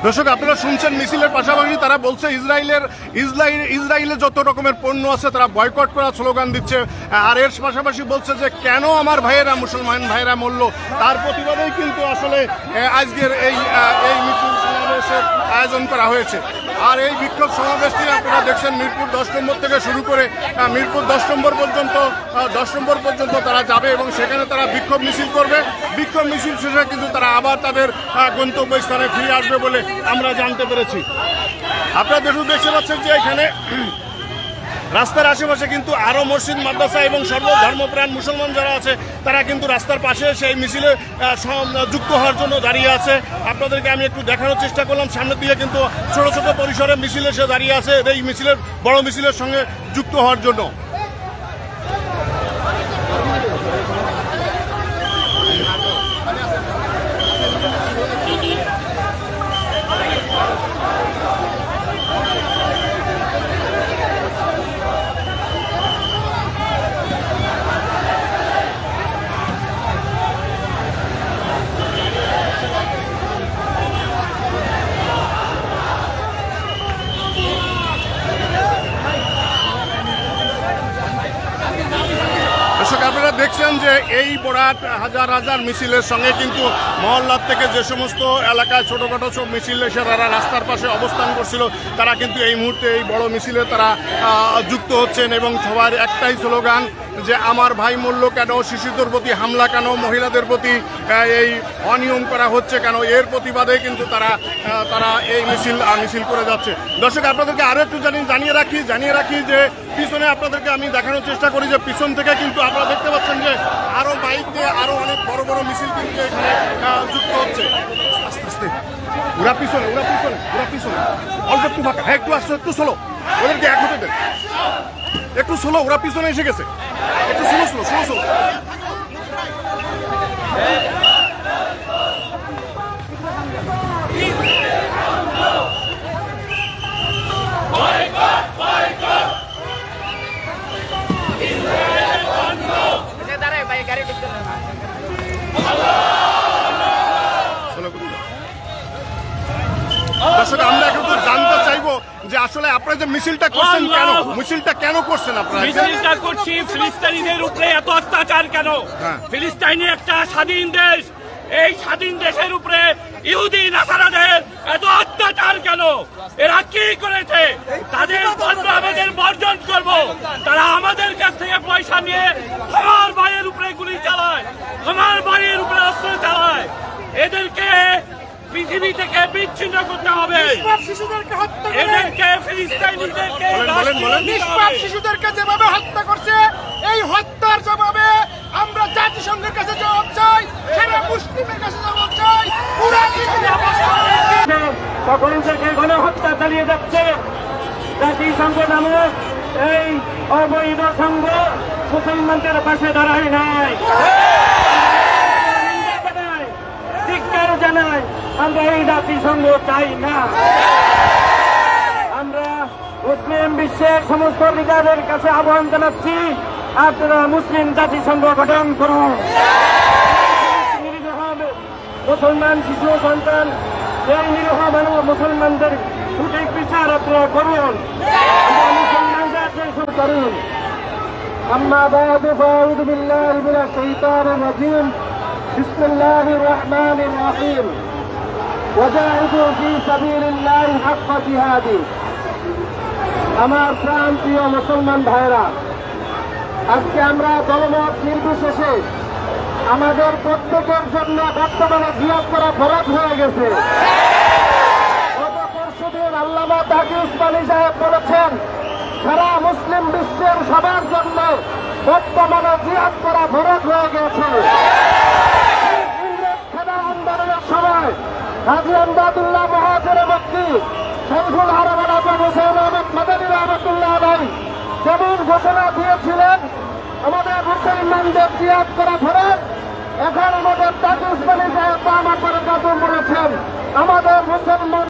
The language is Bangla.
দর্শক, আপনারা শুনছেন মিছিলের পাশাপাশি তারা বলছে ইসরায়েলে যত রকমের পণ্য আছে তারা বয়কট করার স্লোগান দিচ্ছে। আর এর পাশাপাশি বলছে যে কেন আমার ভাইয়েরা, মুসলমান ভাইয়েরা মরল, তার প্রতিবাদেই কিন্তু আসলে আজকের এই মিছিল সমাবেশের আয়োজন করা হয়েছে। আর এই বিক্ষোভ সমাবেশটি আপনারা দেখছেন মিরপুর 10 নম্বর থেকে শুরু করে মিরপুর 10 নম্বর পর্যন্ত তারা যাবে এবং সেখানে তারা বিক্ষোভ মিছিল করবে। বিক্ষোভ মিছিল শেষে কিন্তু তারা আবার তাদের গন্তব্যস্থানে ফিরে আসবে বলে আমরা জানতে পেরেছি। আপনারা দেখতে পাচ্ছেন যে এখানে রাস্তার আশেপাশে কিন্তু আরও মসজিদ, মাদ্রাসা এবং সর্বধর্মপ্রাণ মুসলমান যারা আছে তারা কিন্তু রাস্তার পাশে সেই মিছিলে যুক্ত হওয়ার জন্য দাঁড়িয়ে আছে। আপনাদেরকে আমি একটু দেখানোর চেষ্টা করলাম, সামনের দিকে কিন্তু ছোট ছোট পরিসরে মিছিল এসে দাঁড়িয়ে আছে এই মিছিলের, বড় মিছিলের সঙ্গে যুক্ত হওয়ার জন্য। আপনারা দেখছেন যে এই বরাত হাজার হাজার মিছিলের সঙ্গে কিন্তু মহল্লার থেকে যে সমস্ত এলাকায় ছোটোখাটো সব মিছিল এসে তারা রাস্তার পাশে অবস্থান করছিল তারা কিন্তু এই মুহূর্তে এই বড় মিছিলে তারা যুক্ত হচ্ছেন এবং সবার একটাই স্লোগান যে আমার ভাই মূল্য কেন, শিশুদের প্রতি হামলা কেন, মহিলাদের প্রতি এই অনিয়ম করা হচ্ছে কেন, এর প্রতিবাদে কিন্তু তারা এই মিছিল করে যাচ্ছে। দর্শক, আপনাদেরকে আরও একটু জানিয়ে রাখি যে পিছনে আপনাদেরকে আমি দেখানোর চেষ্টা করি যে পিছন থেকে কিন্তু আপনারা দেখতে পাচ্ছেন যে আরও বাইক দিয়ে আরও অনেক বড় বড় মিছিল কিন্তু এখানে যুক্ত হচ্ছে। আস্তে আস্তে ওরা পিছনে অল্প একটু ফাঁকা, হ্যাঁ একটু আসছে, একটু স্লো, ওদেরকে এক হতে দেন, একটু স্লো, ওরা পিছনে এসে গেছে, একটু স্লো। দর্শক, আমরা কিন্তু জানতে চাইবো যে আসলে আপনারা যে মিছিলটা করছেন কেন করছেন? আপনারা মিছিলটা করছি ফিলিস্তিনিদের উপরে এত অত্যাচার কেন? ফিলিস্তিনি একটা স্বাধীন দেশ, এই স্বাধীন দেশের উপরে ইহুদি নাসারাদের এত অত্যাচার কেন? এরা কি করেছে? তাদের পণ্য আমাদের বর্জন করব। তারা আমাদের কাছ থেকে পয়সা নিয়ে আমার ভাইয়ের উপরে গুলি চালায়, আমার ভাইয়ের উপরে অস্ত্র চালায়। এদেরকে পৃথিবী থেকে বিচ্ছিন্ন করতে হবে। এদেরকে ফিলিস্তিনিদেরকে নিষ্পাপ শিশুদেরকে যেভাবে হত্যা করছে, এই হত্যার জবাবে আমরা জাতিসংঘের কাছে জবাব চাই, সারা মুসলিমের কাছে জবাব চাই। তখন থেকে গণহত্যা চালিয়ে যাচ্ছে জাতিসংঘ নামক এই অবৈধ সংঘ মুসলমানদের পাশে দাঁড়ায় নাই, জানাই আমরা এই জাতিসংঘ চাই না। আমরা মুসলিম বিশ্বের সমস্ত লিডারের কাছে আহ্বান জানাচ্ছি, আপনারা মুসলিম জাতিসংঘ গঠন করুন। মুসলমান শিশু সন্তান, এই নিরীহ মানব মুসলমানদের সঠিক বিচার আপনারা করুন, মুসলমানদের শুরু করুন। আম্মা বা'দু ফাউযু বিল্লাহি মিনাশ শাইতানির রাজীম। بسم الله الرحمن الرحيم وجاهدوا في سبيل الله حق جهاده। আমার প্রাণ প্রিয় মুসলমান ভাইরা, আজকে আমরা দলমত নির্বিশেষে আমাদের প্রত্যেকের জন্য বর্তমানে জিহাদ করা ফরজ হয়ে গেছে। গত পরশুদিন আল্লামা তাকি উসমানী সাহেব বলেছেন সারা মুসলিম বিশ্বের সবার জন্য বর্তমানে জিহাদ করা ফরজ হয়ে গেছে। সময় হাজী আমদাদুল্লাহ মহাজের মক্কি, শরীফুল আরব আজম হোসেন আহমদ মাদানী রহমতুল্লাহ আলাইহি যেমন ঘোষণা দিয়েছিলেন আমাদের মুসলমানদের জিহাদ করা ফরজ, এখন আমাদের তাকি উসমানী সাহেব আমার পরে বলেছেন আমাদের মুসলমান